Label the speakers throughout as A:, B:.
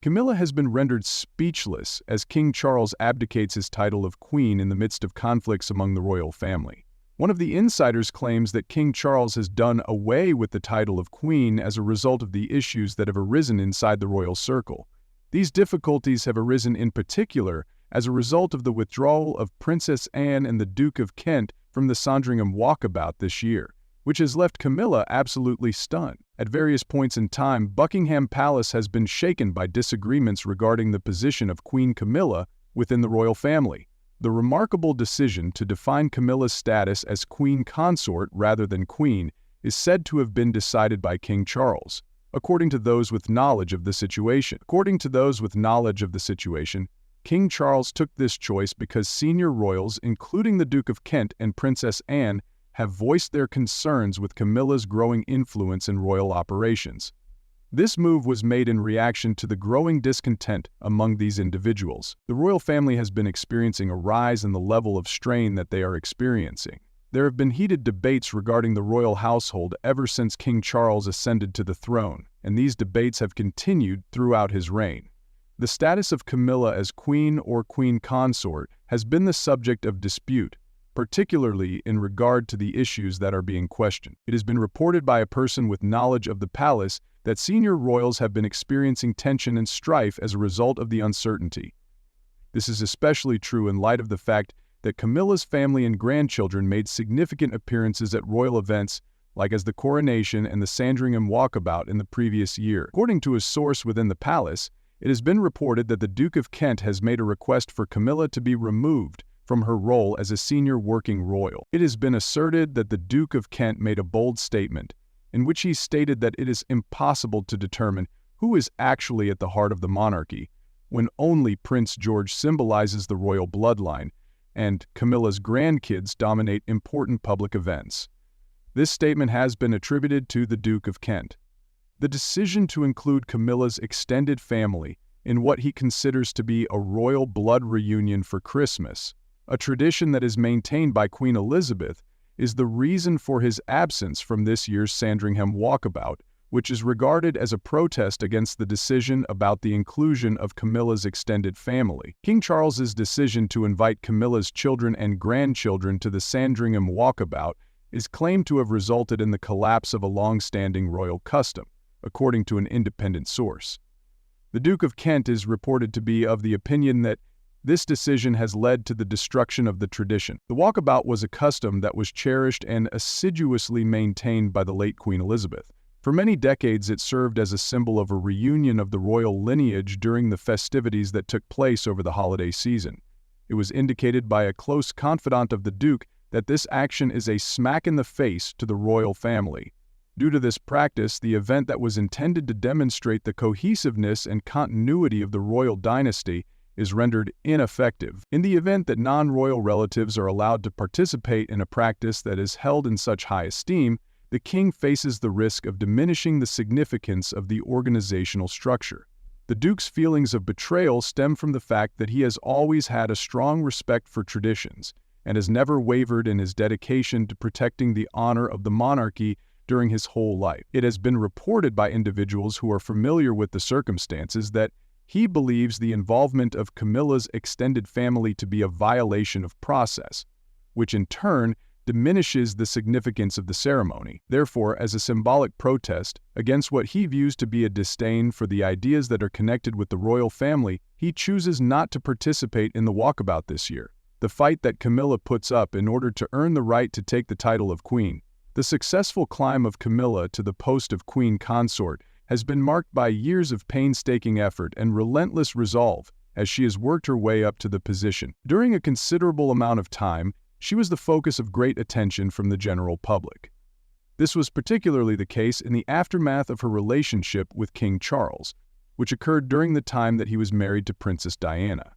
A: Camilla has been rendered speechless as King Charles abdicates his title of Queen in the midst of conflicts among the royal family. One of the insiders claims that King Charles has done away with the title of Queen as a result of the issues that have arisen inside the royal circle. These difficulties have arisen in particular as a result of the withdrawal of Princess Anne and the Duke of Kent from the Sandringham Walkabout this year, which has left Camilla absolutely stunned. At various points in time, Buckingham Palace has been shaken by disagreements regarding the position of Queen Camilla within the royal family. The remarkable decision to define Camilla's status as Queen Consort rather than Queen is said to have been decided by King Charles, according to those with knowledge of the situation. King Charles took this choice because senior royals, including the Duke of Kent and Princess Anne, have voiced their concerns with Camilla's growing influence in royal operations. This move was made in reaction to the growing discontent among these individuals. The royal family has been experiencing a rise in the level of strain that they are experiencing. There have been heated debates regarding the royal household ever since King Charles ascended to the throne, and these debates have continued throughout his reign. The status of Camilla as Queen or Queen Consort has been the subject of dispute, particularly in regard to the issues that are being questioned. It has been reported by a person with knowledge of the palace that senior royals have been experiencing tension and strife as a result of the uncertainty. This is especially true in light of the fact that Camilla's family and grandchildren made significant appearances at royal events like as the coronation and the Sandringham Walkabout in the previous year. According to a source within the palace, it has been reported that the Duke of Kent has made a request for Camilla to be removed from her role as a senior working royal. It has been asserted that the Duke of Kent made a bold statement in which he stated that it is impossible to determine who is actually at the heart of the monarchy, when only Prince George symbolizes the royal bloodline, and Camilla's grandkids dominate important public events. This statement has been attributed to the Duke of Kent. The decision to include Camilla's extended family in what he considers to be a royal blood reunion for Christmas, a tradition that is maintained by Queen Elizabeth, is the reason for his absence from this year's Sandringham Walkabout, which is regarded as a protest against the decision about the inclusion of Camilla's extended family. King Charles's decision to invite Camilla's children and grandchildren to the Sandringham Walkabout is claimed to have resulted in the collapse of a long-standing royal custom, according to an independent source. The Duke of Kent is reported to be of the opinion that this decision has led to the destruction of the tradition. The walkabout was a custom that was cherished and assiduously maintained by the late Queen Elizabeth. For many decades, it served as a symbol of a reunion of the royal lineage during the festivities that took place over the holiday season. It was indicated by a close confidant of the Duke that this action is a smack in the face to the royal family. Due to this practice, the event that was intended to demonstrate the cohesiveness and continuity of the royal dynasty is rendered ineffective. In the event that non-royal relatives are allowed to participate in a practice that is held in such high esteem, the king faces the risk of diminishing the significance of the organizational structure. The Duke's feelings of betrayal stem from the fact that he has always had a strong respect for traditions and has never wavered in his dedication to protecting the honor of the monarchy during his whole life. It has been reported by individuals who are familiar with the circumstances that he believes the involvement of Camilla's extended family to be a violation of process, which in turn diminishes the significance of the ceremony. Therefore, as a symbolic protest against what he views to be a disdain for the ideas that are connected with the royal family, he chooses not to participate in the walkabout this year, the fight that Camilla puts up in order to earn the right to take the title of queen. The successful climb of Camilla to the post of Queen Consort has been marked by years of painstaking effort and relentless resolve as she has worked her way up to the position. During a considerable amount of time, she was the focus of great attention from the general public. This was particularly the case in the aftermath of her relationship with King Charles, which occurred during the time that he was married to Princess Diana.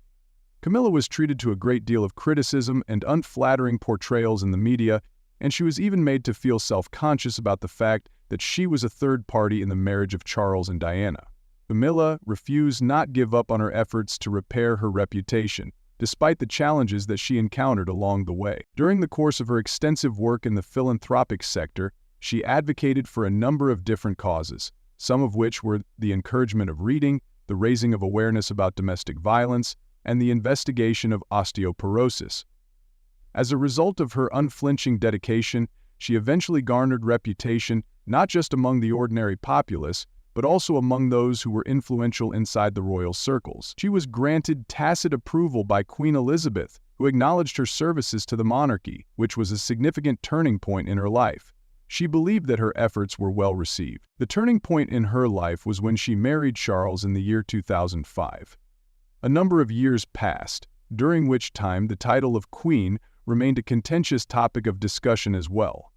A: Camilla was treated to a great deal of criticism and unflattering portrayals in the media, and she was even made to feel self-conscious about the fact that she was a third party in the marriage of Charles and Diana. Camilla refused not give up on her efforts to repair her reputation, despite the challenges that she encountered along the way. During the course of her extensive work in the philanthropic sector, she advocated for a number of different causes, some of which were the encouragement of reading, the the raising of awareness about domestic violence, and the investigation of osteoporosis. As a result of her unflinching dedication, she eventually garnered reputation not just among the ordinary populace, but also among those who were influential inside the royal circles. She was granted tacit approval by Queen Elizabeth, who acknowledged her services to the monarchy, which was a significant turning point in her life. She believed that her efforts were well received. The turning point in her life was when she married Charles in the year 2005. A number of years passed, during which time the title of Queen remained a contentious topic of discussion as well.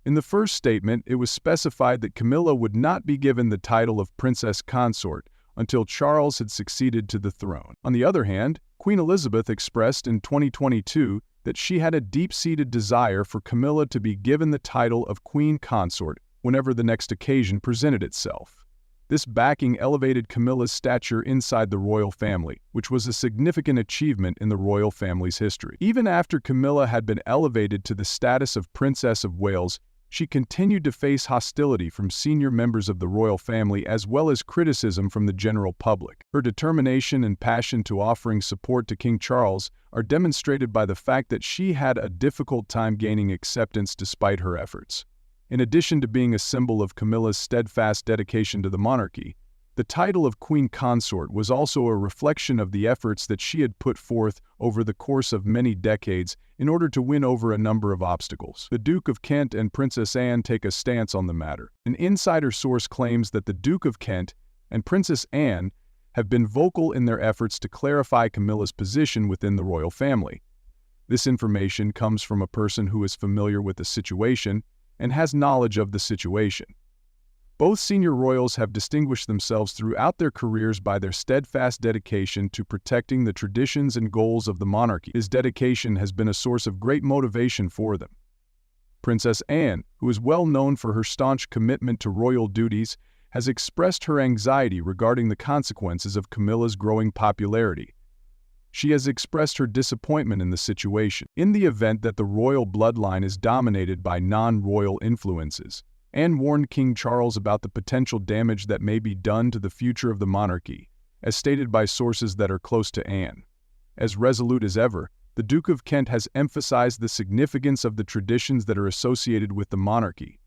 A: In the first statement, it was specified that Camilla would not be given the title of Princess Consort until Charles had succeeded to the throne. On the other hand, Queen Elizabeth expressed in 2022 that she had a deep-seated desire for Camilla to be given the title of Queen Consort whenever the next occasion presented itself. This backing elevated Camilla's stature inside the royal family, which was a significant achievement in the royal family's history. Even after Camilla had been elevated to the status of Princess of Wales, she continued to face hostility from senior members of the royal family as well as criticism from the general public. Her determination and passion to offering support to King Charles are demonstrated by the fact that she had a difficult time gaining acceptance despite her efforts. In addition to being a symbol of Camilla's steadfast dedication to the monarchy, the title of Queen Consort was also a reflection of the efforts that she had put forth over the course of many decades in order to win over a number of obstacles. The Duke of Kent and Princess Anne take a stance on the matter. An insider source claims that the Duke of Kent and Princess Anne have been vocal in their efforts to clarify Camilla's position within the royal family. This information comes from a person who is familiar with the situation and has knowledge of the situation. Both senior royals have distinguished themselves throughout their careers by their steadfast dedication to protecting the traditions and goals of the monarchy. This dedication has been a source of great motivation for them. Princess Anne, who is well known for her staunch commitment to royal duties, has expressed her anxiety regarding the consequences of Camilla's growing popularity. She has expressed her disappointment in the situation. In the event that the royal bloodline is dominated by non-royal influences, Anne warned King Charles about the potential damage that may be done to the future of the monarchy, as stated by sources that are close to Anne. As resolute as ever, the Duke of Kent has emphasized the significance of the traditions that are associated with the monarchy.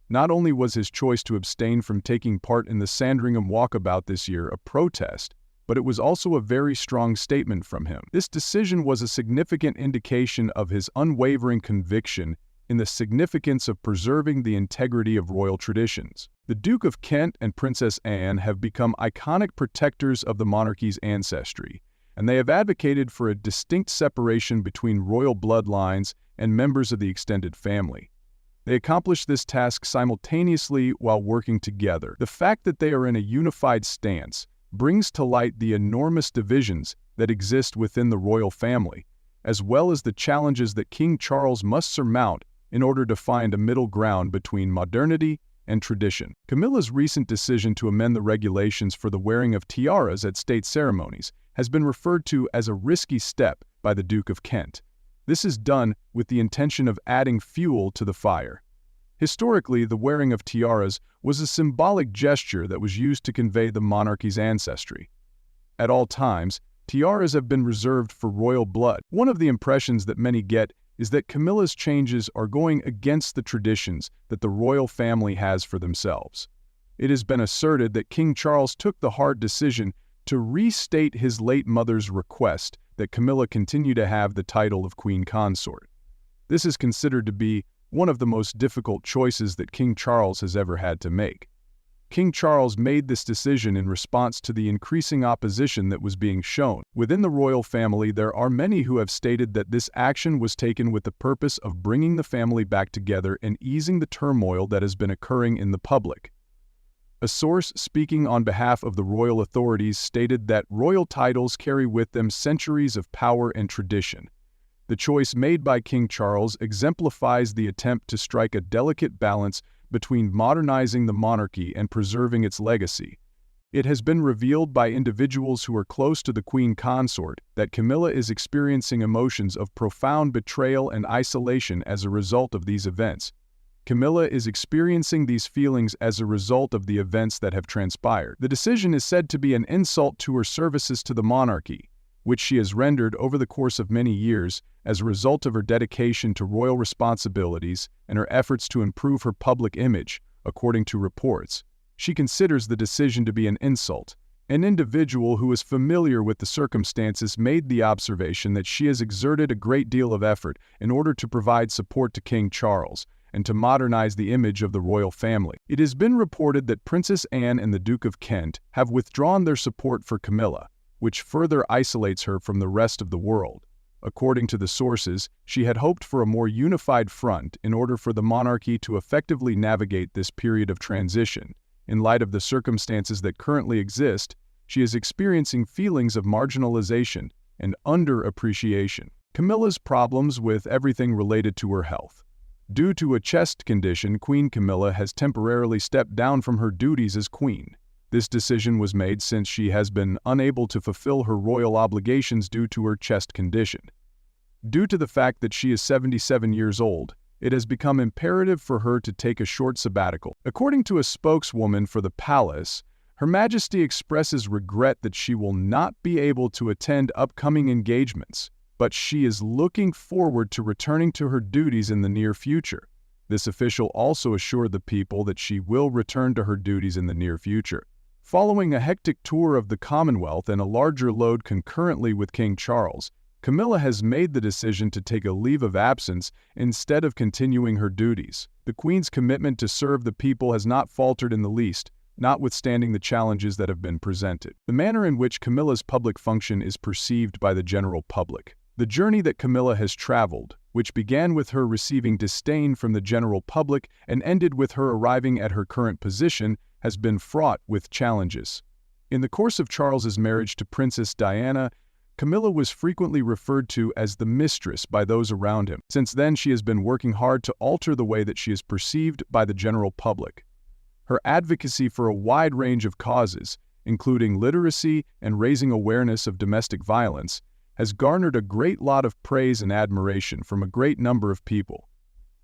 A: Not only was his choice to abstain from taking part in the Sandringham Walkabout this year a protest, but it was also a very strong statement from him. This decision was a significant indication of his unwavering conviction in the significance of preserving the integrity of royal traditions. The Duke of Kent and Princess Anne have become iconic protectors of the monarchy's ancestry, and they have advocated for a distinct separation between royal bloodlines and members of the extended family. They accomplish this task simultaneously while working together. The fact that they are in a unified stance brings to light the enormous divisions that exist within the royal family, as well as the challenges that King Charles must surmount in order to find a middle ground between modernity and tradition. Camilla's recent decision to amend the regulations for the wearing of tiaras at state ceremonies has been referred to as a risky step by the Duke of Kent. This is done with the intention of adding fuel to the fire. Historically, the wearing of tiaras was a symbolic gesture that was used to convey the monarchy's ancestry. At all times, tiaras have been reserved for royal blood. One of the impressions that many get is that Camilla's changes are going against the traditions that the royal family has for themselves. It has been asserted that King Charles took the hard decision to restate his late mother's request that Camilla continue to have the title of Queen Consort. This is considered to be one of the most difficult choices that King Charles has ever had to make. King Charles made this decision in response to the increasing opposition that was being shown. Within the royal family, there are many who have stated that this action was taken with the purpose of bringing the family back together and easing the turmoil that has been occurring in the public. A source speaking on behalf of the royal authorities stated that royal titles carry with them centuries of power and tradition. The choice made by King Charles exemplifies the attempt to strike a delicate balance between modernizing the monarchy and preserving its legacy. It has been revealed by individuals who are close to the Queen Consort that Camilla is experiencing emotions of profound betrayal and isolation as a result of these events. Camilla is experiencing these feelings as a result of the events that have transpired. The decision is said to be an insult to her services to the monarchy, which she has rendered over the course of many years as a result of her dedication to royal responsibilities and her efforts to improve her public image, according to reports. She considers the decision to be an insult. An individual who is familiar with the circumstances made the observation that she has exerted a great deal of effort in order to provide support to King Charles and to modernize the image of the royal family. It has been reported that Princess Anne and the Duke of Kent have withdrawn their support for Camilla, which further isolates her from the rest of the world. According to the sources, she had hoped for a more unified front in order for the monarchy to effectively navigate this period of transition. In light of the circumstances that currently exist, she is experiencing feelings of marginalization and underappreciation. Camilla's problems with everything related to her health. Due to a chest condition, Queen Camilla has temporarily stepped down from her duties as queen. This decision was made since she has been unable to fulfill her royal obligations due to her chest condition. Due to the fact that she is 77 years old, it has become imperative for her to take a short sabbatical. According to a spokeswoman for the palace, Her Majesty expresses regret that she will not be able to attend upcoming engagements, but she is looking forward to returning to her duties in the near future. This official also assured the people that she will return to her duties in the near future. Following a hectic tour of the Commonwealth and a larger load concurrently with King Charles, Camilla has made the decision to take a leave of absence instead of continuing her duties. The Queen's commitment to serve the people has not faltered in the least, notwithstanding the challenges that have been presented. The manner in which Camilla's public function is perceived by the general public. The journey that Camilla has traveled, which began with her receiving disdain from the general public and ended with her arriving at her current position, has been fraught with challenges. In the course of Charles's marriage to Princess Diana, Camilla was frequently referred to as the mistress by those around him. Since then, she has been working hard to alter the way that she is perceived by the general public. Her advocacy for a wide range of causes, including literacy and raising awareness of domestic violence, has garnered a great lot of praise and admiration from a great number of people.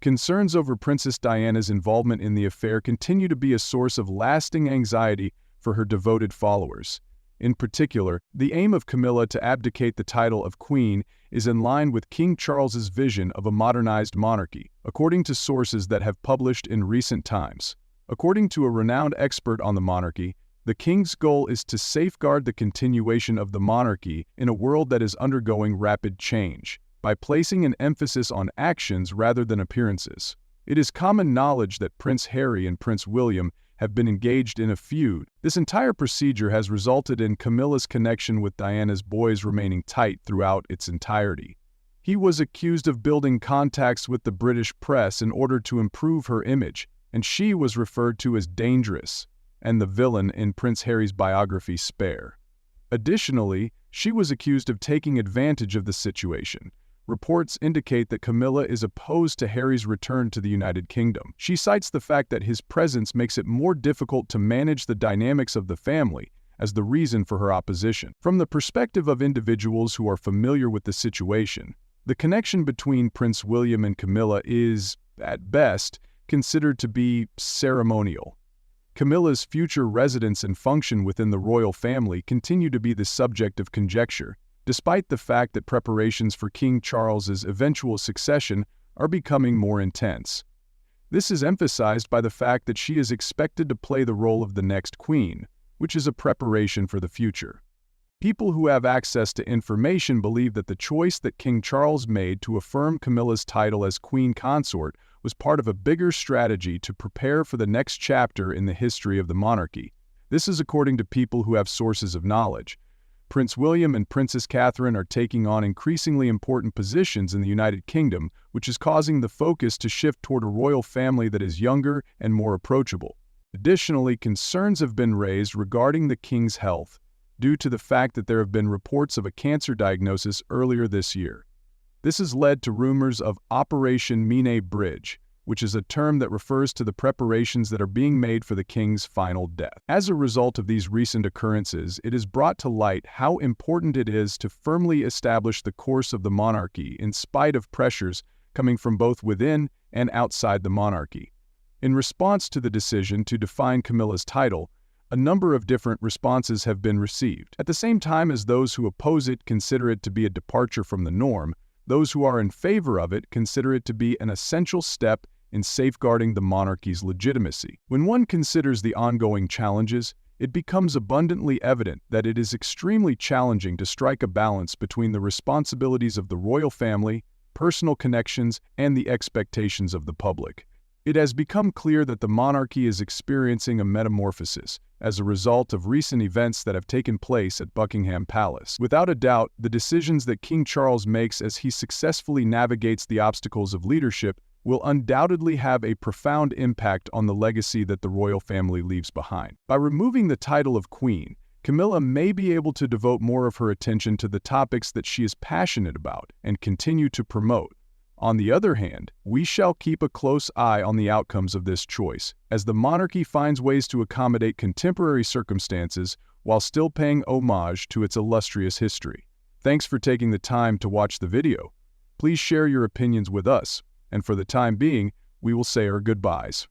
A: Concerns over Princess Diana's involvement in the affair continue to be a source of lasting anxiety for her devoted followers. In particular, the aim of Camilla to abdicate the title of queen is in line with King Charles's vision of a modernized monarchy, according to sources that have published in recent times. According to a renowned expert on the monarchy, the king's goal is to safeguard the continuation of the monarchy in a world that is undergoing rapid change, by placing an emphasis on actions rather than appearances. It is common knowledge that Prince Harry and Prince William have been engaged in a feud. This entire procedure has resulted in Camilla's connection with Diana's boys remaining tight throughout its entirety. He was accused of building contacts with the British press in order to improve her image, and she was referred to as dangerous and the villain in Prince Harry's biography Spare. Additionally, she was accused of taking advantage of the situation. Reports indicate that Camilla is opposed to Harry's return to the United Kingdom. She cites the fact that his presence makes it more difficult to manage the dynamics of the family as the reason for her opposition. From the perspective of individuals who are familiar with the situation, the connection between Prince William and Camilla is, at best, considered to be ceremonial. Camilla's future residence and function within the royal family continue to be the subject of conjecture, despite the fact that preparations for King Charles's eventual succession are becoming more intense. This is emphasized by the fact that she is expected to play the role of the next queen, which is a preparation for the future. People who have access to information believe that the choice that King Charles made to affirm Camilla's title as queen consort was part of a bigger strategy to prepare for the next chapter in the history of the monarchy. This is according to people who have sources of knowledge. Prince William and Princess Catherine are taking on increasingly important positions in the United Kingdom, which is causing the focus to shift toward a royal family that is younger and more approachable. Additionally, concerns have been raised regarding the king's health, due to the fact that there have been reports of a cancer diagnosis earlier this year. This has led to rumors of Operation Mine Bridge, which is a term that refers to the preparations that are being made for the king's final death. As a result of these recent occurrences, it is brought to light how important it is to firmly establish the course of the monarchy in spite of pressures coming from both within and outside the monarchy. In response to the decision to define Camilla's title, a number of different responses have been received. At the same time as those who oppose it consider it to be a departure from the norm, those who are in favor of it consider it to be an essential step in safeguarding the monarchy's legitimacy. When one considers the ongoing challenges, it becomes abundantly evident that it is extremely challenging to strike a balance between the responsibilities of the royal family, personal connections, and the expectations of the public. It has become clear that the monarchy is experiencing a metamorphosis as a result of recent events that have taken place at Buckingham Palace. Without a doubt, the decisions that King Charles makes as he successfully navigates the obstacles of leadership will undoubtedly have a profound impact on the legacy that the royal family leaves behind. By removing the title of Queen, Camilla may be able to devote more of her attention to the topics that she is passionate about and continue to promote. On the other hand, we shall keep a close eye on the outcomes of this choice, as the monarchy finds ways to accommodate contemporary circumstances while still paying homage to its illustrious history. Thanks for taking the time to watch the video. Please share your opinions with us, and for the time being, we will say our goodbyes.